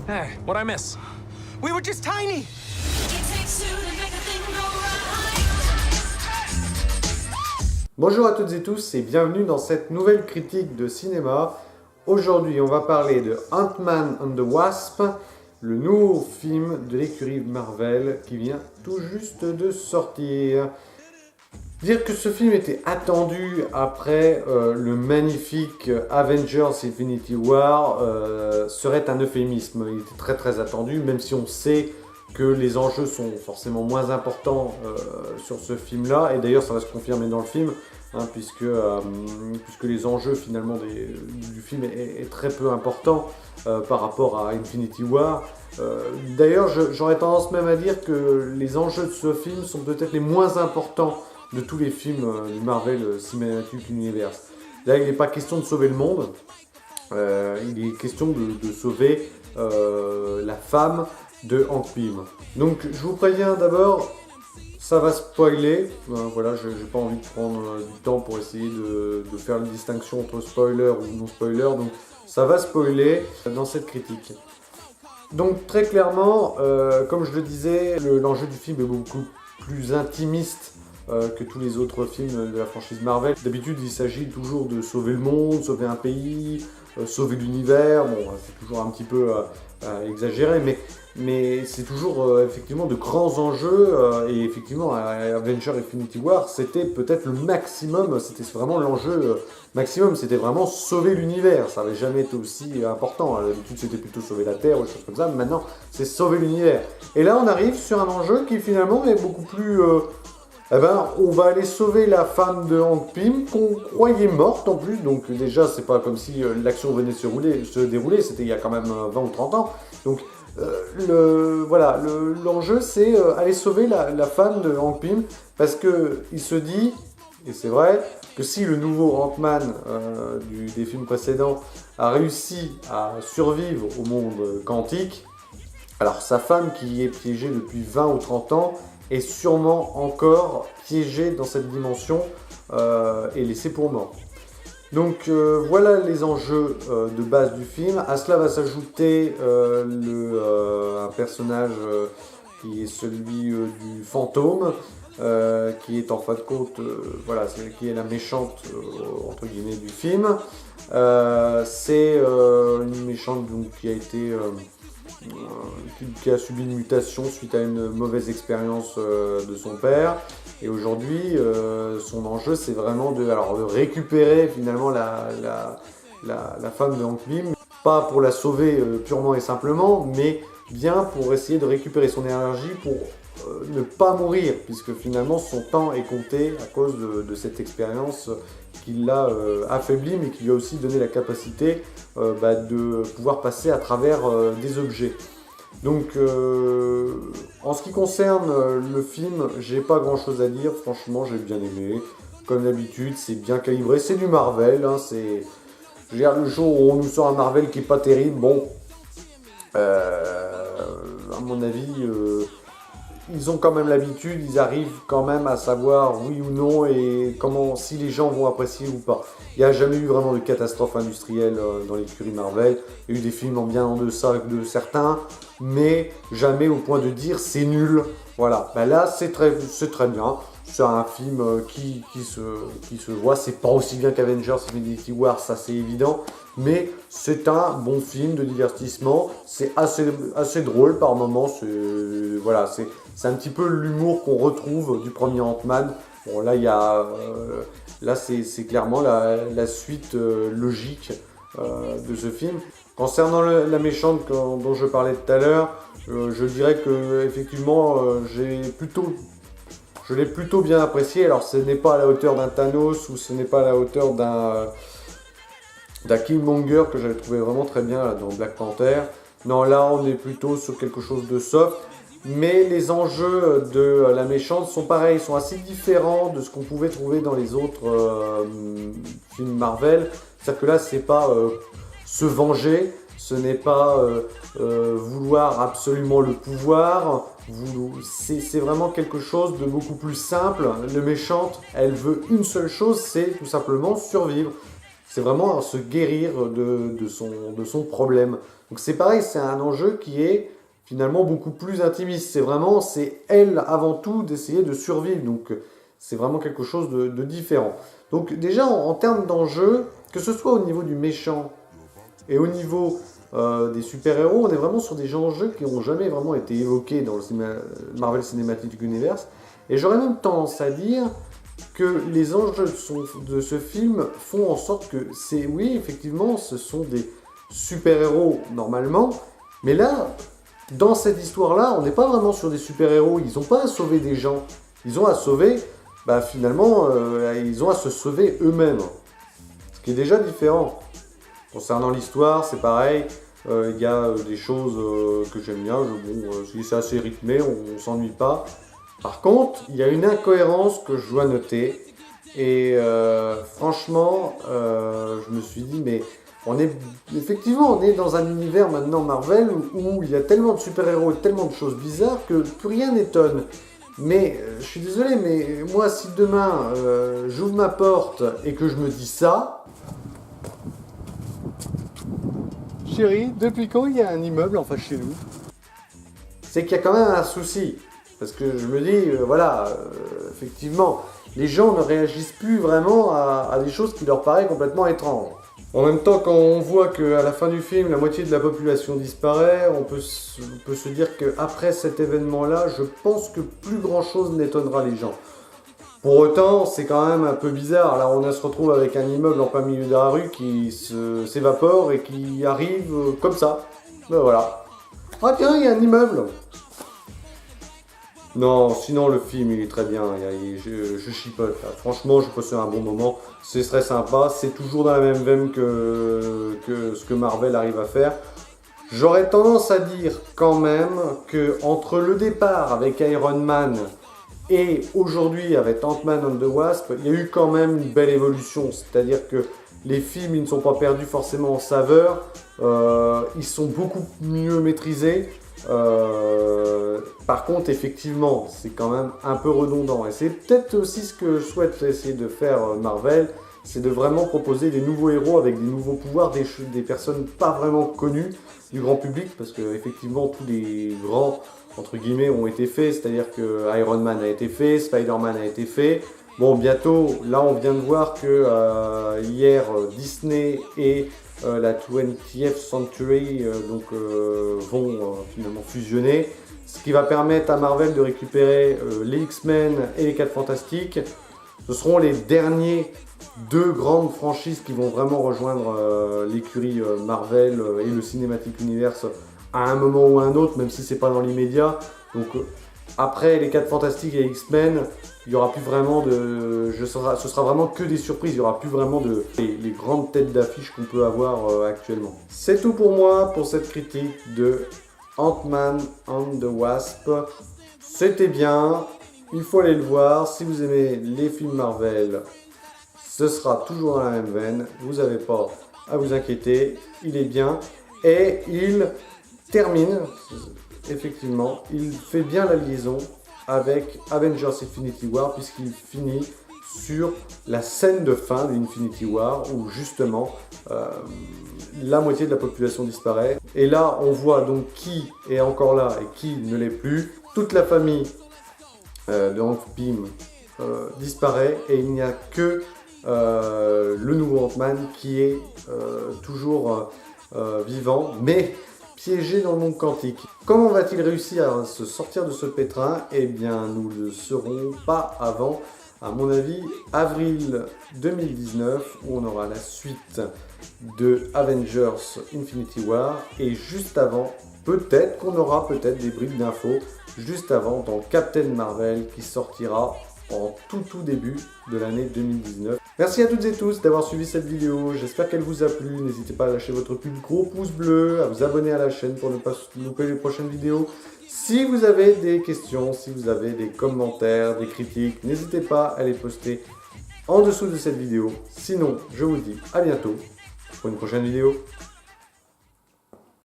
Hey, what'd I miss? We were just tiny! It takes two to make a thing go right. Bonjour à toutes et tous et bienvenue dans cette nouvelle critique de cinéma. Aujourd'hui, on va parler de Ant-Man and the Wasp, le nouveau film de l'écurie Marvel qui vient tout juste de sortir. Dire que ce film était attendu après le magnifique Avengers Infinity War serait un euphémisme. Il était très attendu, même si on sait que les enjeux sont forcément moins importants sur ce film-là. Et d'ailleurs, ça va se confirmer dans le film, hein, puisque les enjeux finalement du film est très peu important par rapport à Infinity War. D'ailleurs, j'aurais tendance même à dire que les enjeux de ce film sont peut-être les moins importants de tous les films du Marvel Cinematic Universe. Là, il n'est pas question de sauver le monde, il est question de sauver la femme de Hank Pym. Donc, je vous préviens d'abord, ça va spoiler. Voilà, je n'ai pas envie de prendre du temps pour essayer de faire une distinction entre spoiler ou non spoiler. Donc, ça va spoiler dans cette critique. Donc, très clairement, comme je le disais, l'enjeu du film est beaucoup plus intimiste que tous les autres films de la franchise Marvel. D'habitude, il s'agit toujours de sauver le monde, sauver un pays, sauver l'univers. Bon, c'est toujours un petit peu exagéré, mais c'est toujours effectivement de grands enjeux. Et effectivement, Avengers Infinity War, c'était peut-être le maximum, c'était vraiment l'enjeu maximum, c'était vraiment sauver l'univers. Ça n'avait jamais été aussi important. D'habitude, c'était plutôt sauver la Terre ou des choses comme ça. Mais maintenant, c'est sauver l'univers. Et là, on arrive sur un enjeu qui finalement est beaucoup plus... on va aller sauver la femme de Hank Pym qu'on croyait morte en plus. Donc déjà, c'est pas comme si l'action venait de se dérouler, c'était il y a quand même 20 ou 30 ans. Donc l'enjeu c'est aller sauver la femme de Hank Pym parce qu'il se dit, et c'est vrai, que si le nouveau Ant-Man des films précédents a réussi à survivre au monde quantique, alors sa femme qui est piégée depuis 20 ou 30 ans est sûrement encore piégé dans cette dimension et laissé pour mort. Donc voilà les enjeux de base du film. À cela va s'ajouter un personnage qui est celui du fantôme, qui est en fin de compte, qui est la méchante entre guillemets du film. C'est une méchante donc, qui a subi une mutation suite à une mauvaise expérience de son père. Et aujourd'hui, son enjeu, c'est vraiment de récupérer finalement la femme de Hank Pym. Pas pour la sauver purement et simplement, mais bien pour essayer de récupérer son énergie pour ne pas mourir, puisque finalement son temps est compté à cause de cette expérience qui l'a affaibli, mais qui lui a aussi donné la capacité de pouvoir passer à travers des objets. Donc, en ce qui concerne le film, j'ai pas grand chose à dire, franchement j'ai bien aimé. Comme d'habitude, c'est bien calibré, c'est du Marvel, hein, je veux dire, le jour où on nous sort un Marvel qui est pas terrible, bon, à mon avis, ils ont quand même l'habitude, ils arrivent quand même à savoir oui ou non et si les gens vont apprécier ou pas. Il n'y a jamais eu vraiment de catastrophe industrielle dans l'écurie Marvel. Il y a eu des films en bien en deçà de certains, mais jamais au point de dire c'est nul. Voilà, là c'est très bien. C'est un film qui se voit. C'est pas aussi bien qu'Avengers Infinity War, ça c'est évident. Mais c'est un bon film de divertissement. C'est assez drôle par moments. C'est un petit peu l'humour qu'on retrouve du premier Ant-Man. Bon, là, c'est clairement la suite logique de ce film. Concernant la méchante dont je parlais tout à l'heure, je dirais que effectivement, je l'ai plutôt bien apprécié. Alors, ce n'est pas à la hauteur d'un Thanos ou ce n'est pas à la hauteur d'un Killmonger que j'avais trouvé vraiment très bien là, dans Black Panther. Non, là, on est plutôt sur quelque chose de soft. Mais les enjeux de la méchante sont pareils, sont assez différents de ce qu'on pouvait trouver dans les autres films Marvel. C'est-à-dire que là, c'est pas se venger, ce n'est pas vouloir absolument le pouvoir. C'est vraiment quelque chose de beaucoup plus simple. La méchante, elle veut une seule chose, c'est tout simplement survivre. C'est vraiment se guérir de son problème. Donc c'est pareil, c'est un enjeu qui est finalement beaucoup plus intimiste. C'est elle avant tout d'essayer de survivre. Donc c'est vraiment quelque chose de différent. Donc déjà en termes d'enjeu, que ce soit au niveau du méchant et au niveau des super-héros, on est vraiment sur des enjeux qui n'ont jamais vraiment été évoqués dans le Marvel Cinematic Universe. Et j'aurais même tendance à dire que les enjeux de ce film font en sorte que oui, effectivement, ce sont des super-héros normalement, mais là, dans cette histoire-là, on n'est pas vraiment sur des super-héros, ils n'ont pas à sauver des gens, ils ont à sauver, finalement, ils ont à se sauver eux-mêmes, ce qui est déjà différent. Concernant l'histoire, c'est pareil, il y a des choses que j'aime bien, c'est assez rythmé, on s'ennuie pas. Par contre, il y a une incohérence que je dois noter, et franchement, je me suis dit, mais on est dans un univers maintenant Marvel où il y a tellement de super-héros et tellement de choses bizarres que plus rien n'étonne. Mais je suis désolé, mais moi si demain j'ouvre ma porte et que je me dis ça... Chérie, depuis quand il y a un immeuble en face chez nous? C'est qu'il y a quand même un souci. Parce que je me dis, effectivement, les gens ne réagissent plus vraiment à des choses qui leur paraissent complètement étranges. En même temps, quand on voit qu'à la fin du film, la moitié de la population disparaît, on peut se dire qu'après cet événement-là, je pense que plus grand-chose n'étonnera les gens. Pour autant, c'est quand même un peu bizarre. Là, on se retrouve avec un immeuble en plein milieu de la rue qui s'évapore et qui arrive comme ça. Ben voilà. Ah tiens, il y a un immeuble. Non, sinon le film il est très bien, je chipote là. Franchement je passais un bon moment, c'est très sympa, c'est toujours dans la même veine que ce que Marvel arrive à faire. J'aurais tendance à dire quand même que entre le départ avec Iron Man et aujourd'hui avec Ant-Man and the Wasp, il y a eu quand même une belle évolution, c'est-à-dire que les films ils ne sont pas perdus forcément en saveur, ils sont beaucoup mieux maîtrisés. Par contre, effectivement, c'est quand même un peu redondant. Et c'est peut-être aussi ce que souhaite essayer de faire Marvel, c'est de vraiment proposer des nouveaux héros avec des nouveaux pouvoirs, des personnes pas vraiment connues du grand public, parce que effectivement tous les grands, entre guillemets, ont été faits, c'est-à-dire que Iron Man a été fait, Spider-Man a été fait. Bon, bientôt, là on vient de voir que hier, Disney et la 20th Century vont finalement fusionner, ce qui va permettre à Marvel de récupérer les X-Men et les 4 Fantastiques. Ce seront les derniers deux grandes franchises qui vont vraiment rejoindre l'écurie Marvel et le Cinematic Universe à un moment ou à un autre, même si c'est pas dans l'immédiat. Donc après les 4 Fantastiques et X-Men, il n'y aura plus vraiment ce sera vraiment que des surprises, il n'y aura plus vraiment les grandes têtes d'affiche qu'on peut avoir actuellement. C'est tout pour moi pour cette critique de Ant-Man and the Wasp. C'était bien, il faut aller le voir. Si vous aimez les films Marvel, ce sera toujours dans la même veine, vous n'avez pas à vous inquiéter, il est bien. Et il termine, effectivement, il fait bien la liaison avec Avengers Infinity War, puisqu'il finit sur la scène de fin d'Infinity War où justement la moitié de la population disparaît. Et là on voit donc qui est encore là et qui ne l'est plus. Toute la famille de Hank Pym disparaît et il n'y a que le nouveau Ant-Man qui est toujours vivant, mais piégé dans le monde quantique. Comment va-t-il réussir à se sortir de ce pétrin? Eh bien, nous ne le saurons pas avant, à mon avis, avril 2019, où on aura la suite de Avengers Infinity War. Et juste avant, peut-être qu'on aura des bribes d'infos, juste avant, dans Captain Marvel, qui sortira en tout début de l'année 2019. Merci à toutes et tous d'avoir suivi cette vidéo, j'espère qu'elle vous a plu. N'hésitez pas à lâcher votre plus gros pouce bleu, à vous abonner à la chaîne pour ne pas louper les prochaines vidéos. Si vous avez des questions, si vous avez des commentaires, des critiques, n'hésitez pas à les poster en dessous de cette vidéo. Sinon, je vous dis à bientôt pour une prochaine vidéo.